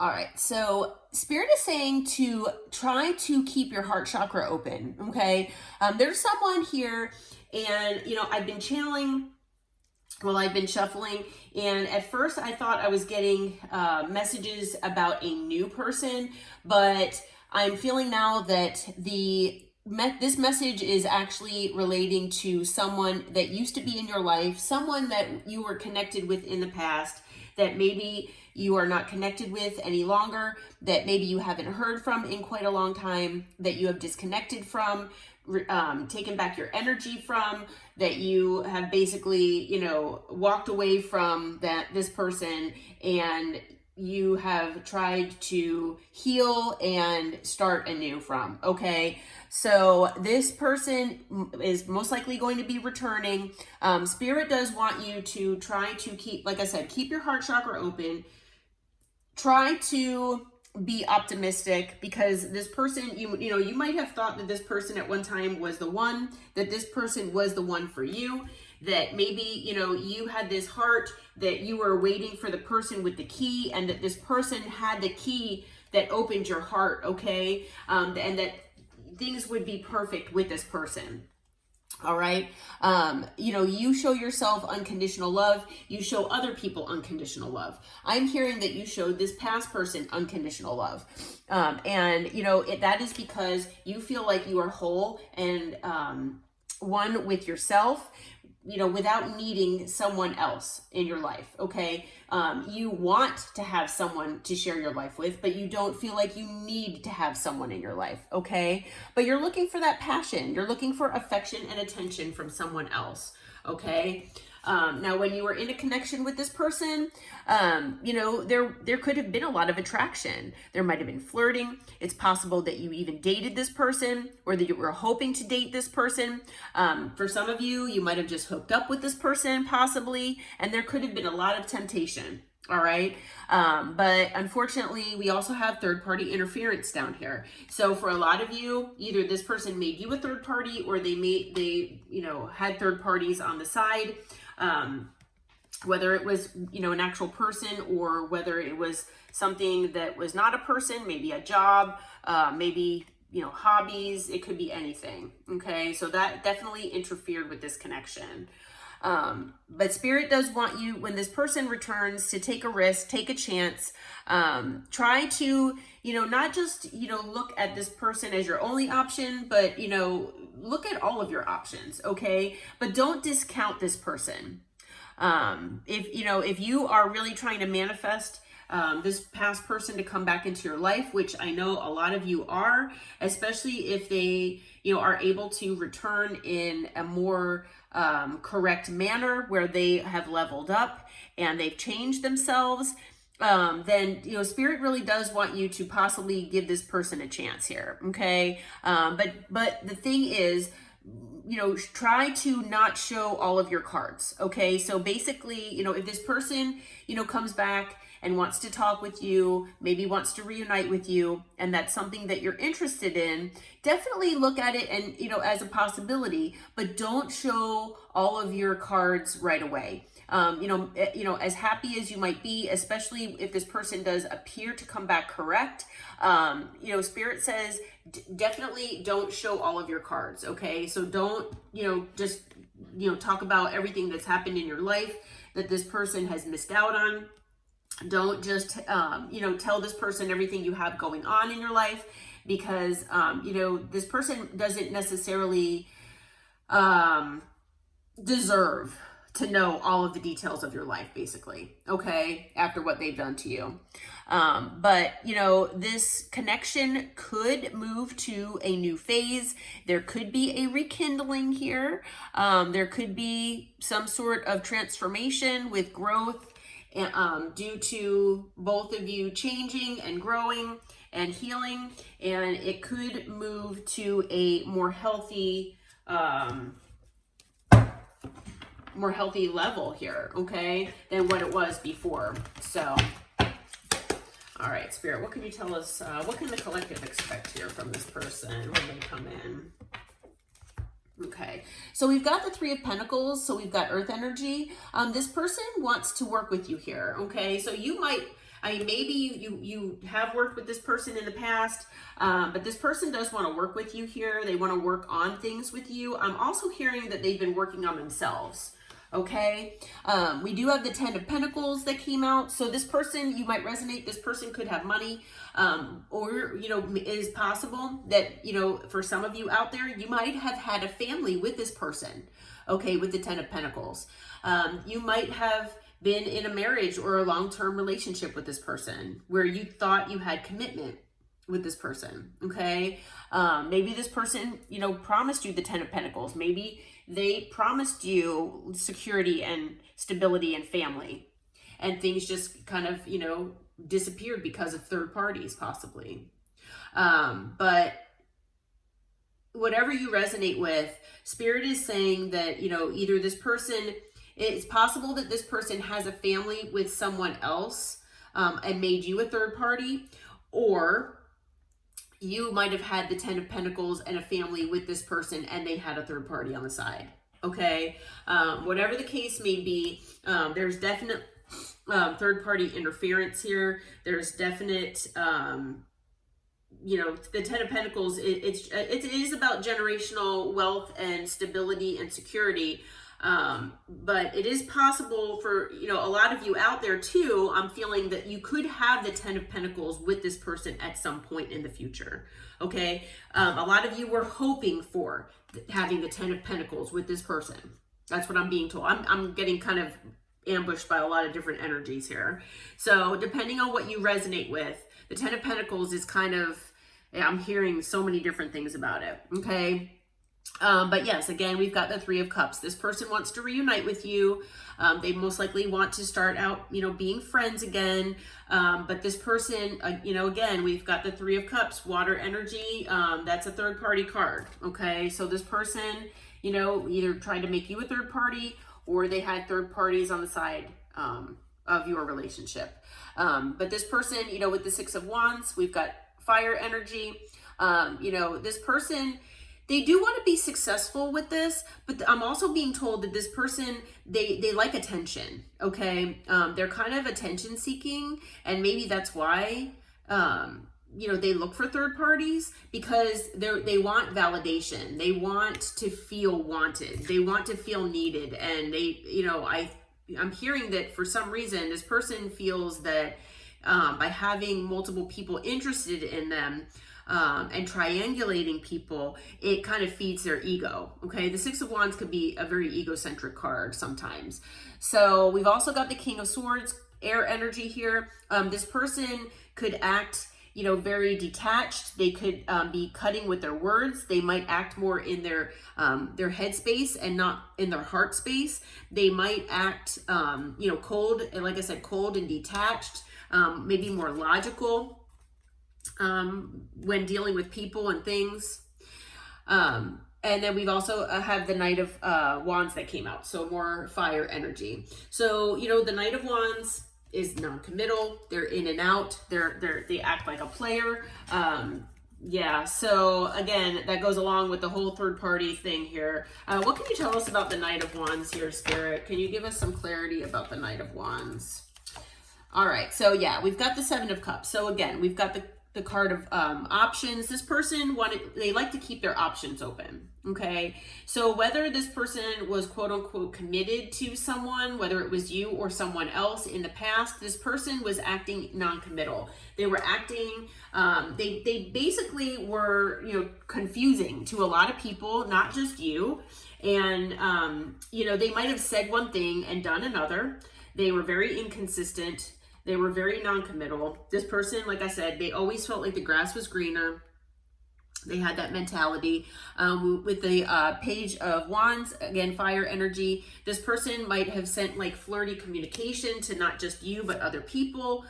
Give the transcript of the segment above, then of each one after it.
All right, so Spirit is saying to try to keep your heart chakra open, okay? There's someone here, and, I've been channeling, well, I've been shuffling, and at first I thought I was getting messages about a new person, but I'm feeling now that this message is actually relating to someone that used to be in your life, someone that you were connected with in the past, that maybe you are not connected with any longer, that maybe you haven't heard from in quite a long time, that you have disconnected from, taken back your energy from, that you have basically, walked away from this person, and you have tried to heal and start anew from, okay? So this person is most likely going to be returning. Spirit does want you to try to keep, like I said, keep your heart chakra open. Try to be optimistic, because this person, you might have thought that this person at one time was the one, that this person was the one for you, that maybe, you had this heart that you were waiting for the person with the key, and that this person had the key that opened your heart, okay? And that things would be perfect with this person. All right. You show yourself unconditional love. You show other people unconditional love. I'm hearing that you showed this past person unconditional love. That is because you feel like you are whole and one with yourself, without needing someone else in your life, okay? You want to have someone to share your life with, but you don't feel like you need to have someone in your life, okay? But you're looking for that passion. You're looking for affection and attention from someone else, okay? Now, when you were in a connection with this person, there could have been a lot of attraction. There might have been flirting. It's possible that you even dated this person, or that you were hoping to date this person. For some of you, you might have just hooked up with this person, possibly, and there could have been a lot of temptation. All right. But unfortunately, we also have third-party interference down here. So for a lot of you, either this person made you a third party, or they had third parties on the side. Whether it was, an actual person, or whether it was something that was not a person, maybe a job, maybe, hobbies, it could be anything. Okay. So that definitely interfered with this connection. But Spirit does want you, when this person returns, to take a risk, take a chance, try to, not just, look at this person as your only option, but, look at all of your options. Okay. But don't discount this person. If you are really trying to manifest this past person to come back into your life, which I know a lot of you are, especially if they, are able to return in a more correct manner, where they have leveled up and they've changed themselves, then, Spirit really does want you to possibly give this person a chance here. Okay. But the thing is, try to not show all of your cards. Okay. So basically, if this person, comes back and wants to talk with you, maybe wants to reunite with you, and that's something that you're interested in, definitely look at it and, as a possibility, but don't show all of your cards right away. As happy as you might be, especially if this person does appear to come back correct, Spirit says definitely don't show all of your cards, okay? So don't, just, talk about everything that's happened in your life that this person has missed out on. Don't just, tell this person everything you have going on in your life, because, this person doesn't necessarily deserve to know all of the details of your life, basically, okay, after what they've done to you. But, this connection could move to a new phase. There could be a rekindling here. There could be some sort of transformation with growth, due to both of you changing and growing and healing. And it could move to a more healthy level here, okay, than what it was before. So, all right, Spirit, what can you tell us? What can the collective expect here from this person when they come in? Okay, so we've got the Three of Pentacles, so we've got Earth energy. This person wants to work with you here, okay? So you might I mean, maybe you have worked with this person in the past, but this person does want to work with you here. They want to work on things with you. I'm also hearing that they've been working on themselves. Okay, we do have the 10 of Pentacles that came out. So this person, you might resonate. This person could have money, or, you know, it is possible that, you know, for some of you out there, you might have had a family with this person. Okay, with the 10 of Pentacles. You might have been in a marriage or a long-term relationship with this person where you thought you had commitment with this person. Okay, maybe this person, you know, promised you the 10 of Pentacles. Maybe they promised you security and stability and family, and things just kind of, you know, disappeared because of third parties possibly. But whatever you resonate with, Spirit is saying that, you know, either this person, it's possible that this person has a family with someone else, and made you a third party, or you might have had the 10 of Pentacles and a family with this person and they had a third party on the side. Okay. Whatever the case may be, there's definite third party interference here. There's definite, you know, the 10 of Pentacles, it is about generational wealth and stability and security. But it is possible for, you know, a lot of you out there too, I'm feeling that you could have the 10 of Pentacles with this person at some point in the future. Okay. A lot of you were hoping for having the 10 of Pentacles with this person. That's what I'm being told. I'm getting kind of ambushed by a lot of different energies here. So depending on what you resonate with, the 10 of Pentacles is kind of, I'm hearing so many different things about it. Okay. But yes, again, we've got the 3 of Cups. This person wants to reunite with you. They most likely want to start out, you know, being friends again. But this person, you know, again, we've got the 3 of Cups, water energy. That's a third party card. Okay. So this person, you know, either tried to make you a third party or they had third parties on the side, of your relationship. But this person, you know, with the 6 of Wands, we've got fire energy. You know, this person, they do want to be successful with this, but I'm also being told that this person, they like attention. Okay. They're kind of attention seeking, and maybe that's why, you know, they look for third parties, because they want validation. They want to feel wanted. They want to feel needed. And they, you know, I'm hearing that for some reason, this person feels that, by having multiple people interested in them, and triangulating people, it kind of feeds their ego. Okay. The 6 of Wands could be a very egocentric card sometimes. So we've also got the King of Swords, air energy here. This person could act, you know, very detached. They could be cutting with their words. They might act more in their head space and not in their heart space. They might act, you know, cold, and like I said, cold and detached, maybe more logical, when dealing with people and things. And then we've also have the Knight of Wands that came out. So more fire energy. So, you know, the Knight of Wands is non-committal. They're in and out. They act like a player. Yeah. So again, that goes along with the whole third party thing here. What can you tell us about the Knight of Wands here, Spirit? Can you give us some clarity about the Knight of Wands? All right. So yeah, we've got the 7 of Cups. So again, we've got the card of options. This person they like to keep their options open. Okay. So whether this person was quote unquote committed to someone, whether it was you or someone else in the past, this person was acting non-committal. They were acting, they basically were, you know, confusing to a lot of people, not just you. And, you know, they might have said one thing and done another. They were very inconsistent. They were very non-committal. This person, like I said, they always felt like the grass was greener. They had that mentality. With the Page of Wands, again, fire energy, this person might have sent like flirty communication to not just you, but other people.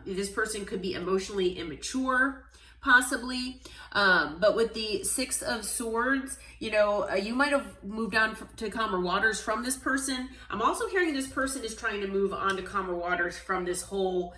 This person could be emotionally immature, possibly. But with the 6 of Swords, you know, you might have moved on to calmer waters from this person. I'm also hearing this person is trying to move on to calmer waters from this whole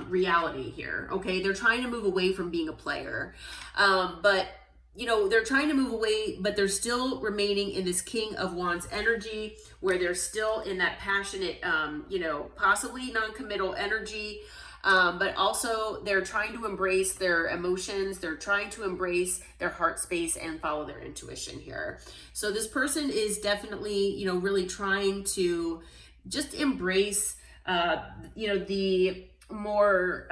reality here. Okay. They're trying to move away from being a player. But you know, they're trying to move away, but they're still remaining in this King of Wands energy, where they're still in that passionate, you know, possibly non-committal energy. but also they're trying to embrace their emotions. They're trying to embrace their heart space and follow their intuition here. So this person is definitely, really trying to just embrace, the more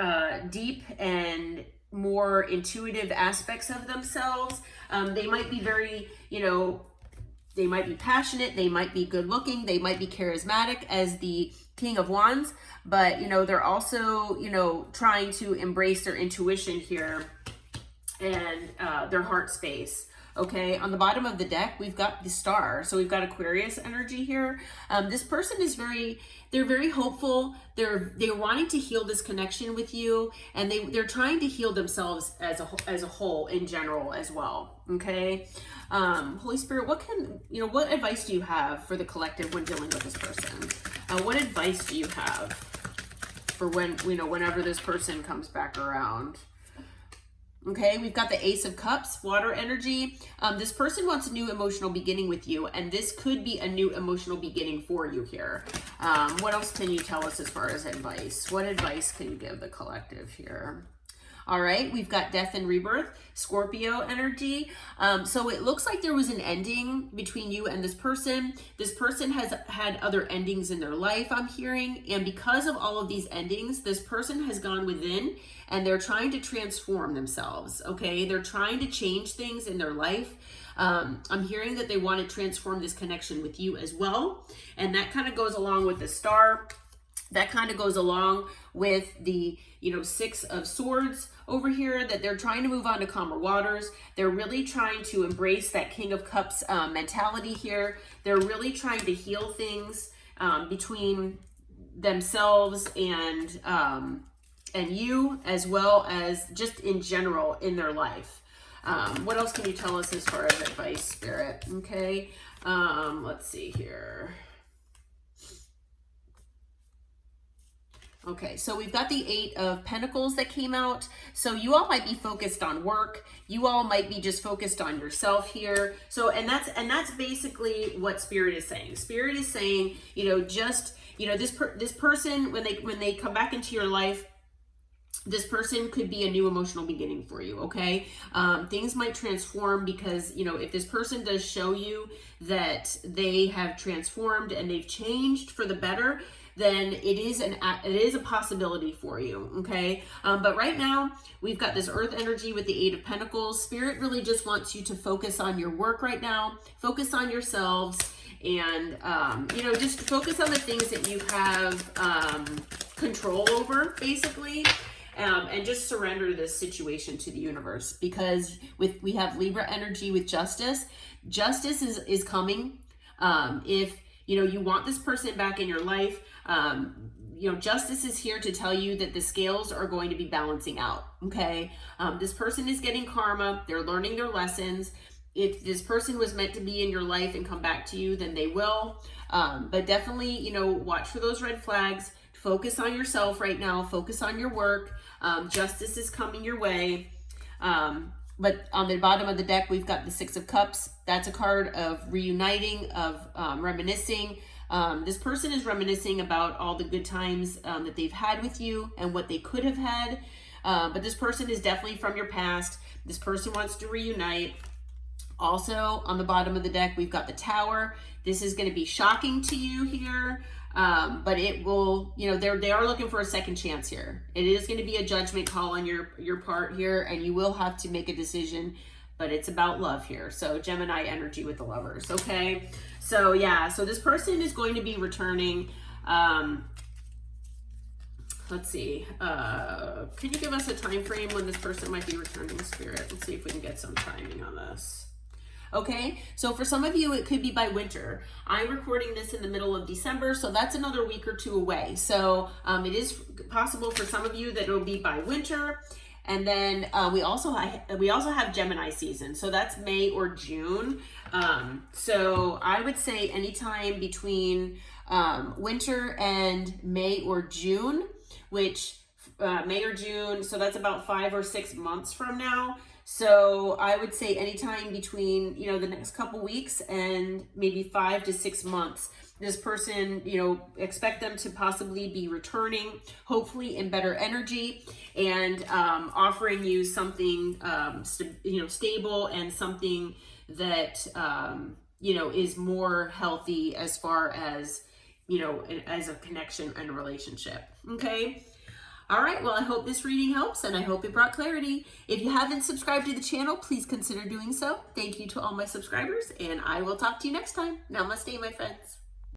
deep and more intuitive aspects of themselves. They might be very, they might be passionate, they might be good looking, they might be charismatic as the King of Wands, but they're also, trying to embrace their intuition here and their heart space. Okay, on the bottom of the deck, we've got the Star. So we've got Aquarius energy here. This person is they're very hopeful. They're wanting to heal this connection with you, and they're trying to heal themselves as a whole in general as well. Okay, Holy Spirit, what advice do you have for the collective when dealing with this person? What advice do you have for whenever this person comes back around? Okay, we've got the Ace of Cups, water energy. This person wants a new emotional beginning with you, and this could be a new emotional beginning for you here. What else can you tell us as far as advice? What advice can you give the collective here? All right, we've got Death and Rebirth, Scorpio energy. So it looks like there was an ending between you and this person. This person has had other endings in their life, I'm hearing. And because of all of these endings, this person has gone within and they're trying to transform themselves, okay? They're trying to change things in their life. I'm hearing that they want to transform this connection with you as well. And that kind of goes along with the Star. That kind of goes along with the, Six of Swords over here, that they're trying to move on to calmer waters. They're really trying to embrace that King of Cups mentality here. They're really trying to heal things between themselves and you, as well as just in general in their life. What else can you tell us as far as advice, Spirit? Okay, let's see here. Okay, so we've got the Eight of Pentacles that came out. So you all might be focused on work. You all might be just focused on yourself here. So, and that's basically what Spirit is saying. Spirit is saying, this person, when they come back into your life, this person could be a new emotional beginning for you, okay? Things might transform because, if this person does show you that they have transformed and they've changed for the better, then it is a possibility for you, okay? But right now, we've got this Earth energy with the Eight of Pentacles. Spirit really just wants you to focus on your work right now, focus on yourselves, and, just focus on the things that you have control over, basically. And just surrender this situation to the universe, because we have Libra energy with Justice. Justice is coming. If you want this person back in your life, Justice is here to tell you that the scales are going to be balancing out. Okay, this person is getting karma. They're learning their lessons. If this person was meant to be in your life and come back to you, then they will. But definitely, watch for those red flags. Focus on yourself right now. Focus on your work. Justice is coming your way. But on the bottom of the deck, we've got the Six of Cups. That's a card of reuniting, of reminiscing. This person is reminiscing about all the good times that they've had with you and what they could have had. But this person is definitely from your past. This person wants to reunite. Also, on the bottom of the deck, we've got the Tower. This is going to be shocking to you here. But it will, they are looking for a second chance here. It is going to be a judgment call on your part here, and you will have to make a decision, but it's about love here. So Gemini energy with the Lovers. Okay. So yeah, so this person is going to be returning. Let's see. Can you give us a time frame when this person might be returning, Spirit? Let's see if we can get some timing on this. Okay, so for some of you, it could be by winter. I'm recording this in the middle of December, so that's another week or two away. So it is possible for some of you that it'll be by winter. And then we also have Gemini season, so that's May or June. So I would say anytime between winter and May or June, which May or June, so that's about 5 or 6 months from now. So I would say anytime between, the next couple weeks and maybe 5 to 6 months, this person, expect them to possibly be returning, hopefully in better energy, and offering you something, stable, and something that, is more healthy as far as, as a connection and a relationship. Okay. All right, well, I hope this reading helps, and I hope it brought clarity. If you haven't subscribed to the channel, please consider doing so. Thank you to all my subscribers, and I will talk to you next time. Namaste, my friends.